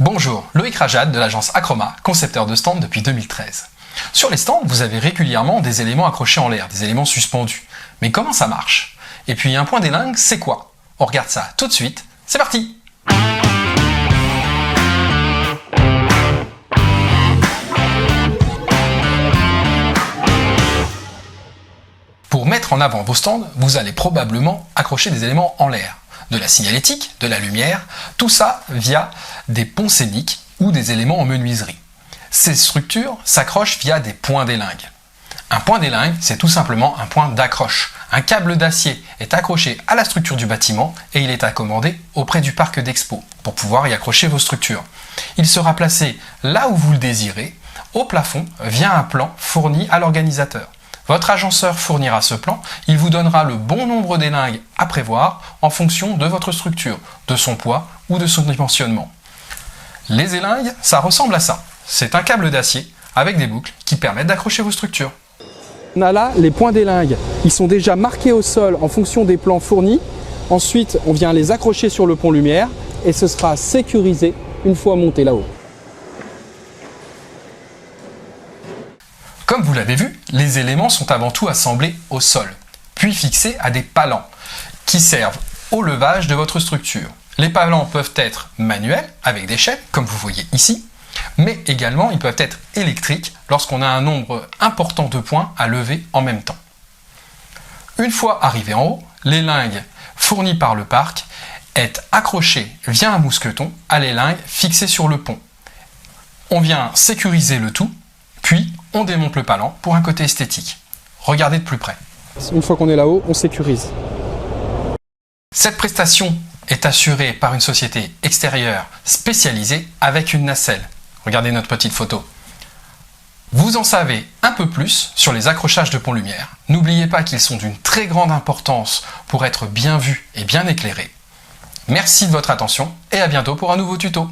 Bonjour, Loïc Rajad de l'agence Acroma, concepteur de stands depuis 2013. Sur les stands, vous avez régulièrement des éléments accrochés en l'air, des éléments suspendus. Mais comment ça marche? Et puis un point d'élingue, c'est quoi? On regarde ça tout de suite, c'est parti! Pour mettre en avant vos stands, vous allez probablement accrocher des éléments en l'air. De la signalétique, de la lumière, tout ça via des ponts scéniques ou des éléments en menuiserie. Ces structures s'accrochent via des points d'élingue. Un point d'élingue, c'est tout simplement un point d'accroche. Un câble d'acier est accroché à la structure du bâtiment et il est accommodé auprès du parc d'expo pour pouvoir y accrocher vos structures. Il sera placé là où vous le désirez, au plafond, via un plan fourni à l'organisateur. Votre agenceur fournira ce plan, il vous donnera le bon nombre d'élingues à prévoir en fonction de votre structure, de son poids ou de son dimensionnement. Les élingues, ça ressemble à ça. C'est un câble d'acier avec des boucles qui permettent d'accrocher vos structures. On a là les points d'élingue. Ils sont déjà marqués au sol en fonction des plans fournis. Ensuite, on vient les accrocher sur le pont lumière et ce sera sécurisé une fois monté là-haut. Comme vous l'avez vu, les éléments sont avant tout assemblés au sol, puis fixés à des palans qui servent au levage de votre structure. Les palans peuvent être manuels, avec des chaînes, comme vous voyez ici, mais également ils peuvent être électriques lorsqu'on a un nombre important de points à lever en même temps. Une fois arrivé en haut, l'élingue fournie par le parc est accrochée via un mousqueton à l'élingue fixée sur le pont. On vient sécuriser le tout, puis on démonte le palan pour un côté esthétique. Regardez de plus près. Une fois qu'on est là-haut, on sécurise. Cette prestation est assurée par une société extérieure spécialisée avec une nacelle. Regardez notre petite photo. Vous en savez un peu plus sur les accrochages de pont-lumière. N'oubliez pas qu'ils sont d'une très grande importance pour être bien vus et bien éclairés. Merci de votre attention et à bientôt pour un nouveau tuto.